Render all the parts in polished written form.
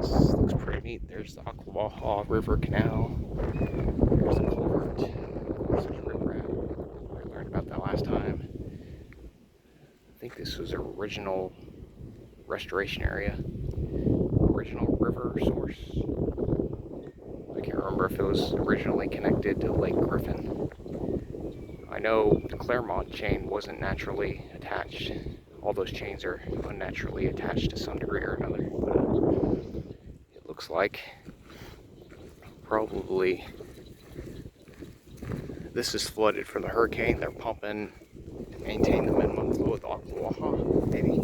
This looks pretty neat. There's the Ocklawaha River Canal. There's the culvert. There's riprap. I learned about that last time. I think this was an original restoration area. Original river source. I can't remember if it was originally connected to Lake Griffin. I know the Claremont chain wasn't naturally attached. All those chains are unnaturally attached to some degree or another. But it looks like probably this is flooded from the hurricane. They're pumping to maintain the minimum flow of the Ocklawaha, maybe,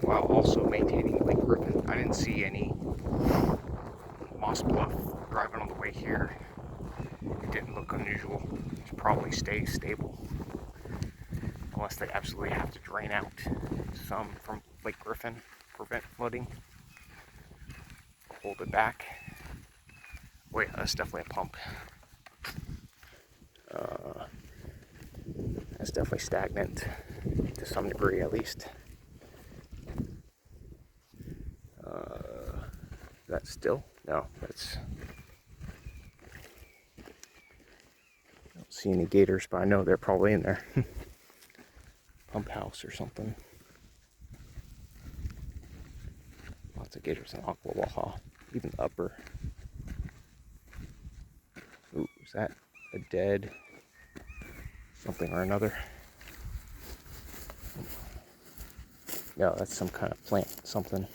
while also maintaining Lake Griffin. I didn't see any moss bluff driving on the way here. It didn't look unusual. It probably stays stable. Unless they absolutely have to drain out some from Lake Griffin, prevent flooding, hold it back. Oh yeah, that's definitely a pump. That's definitely stagnant to some degree, at least. That's still? No, that's. I don't see any gators, but I know they're probably in there. Pump house or something. Lots of gators in Ocklawaha, even upper. Ooh, is that a dead something or another? No, that's some kind of plant, something.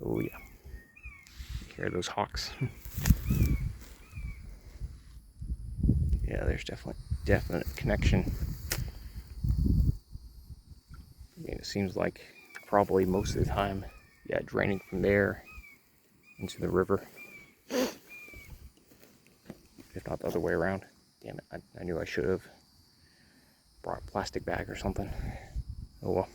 Oh yeah. Hear those hawks? Yeah, there's definite connection. I mean, it seems like probably most of the time, yeah, draining from there into the river. If not the other way around. Damn it, I knew I should have brought a plastic bag or something. Oh well.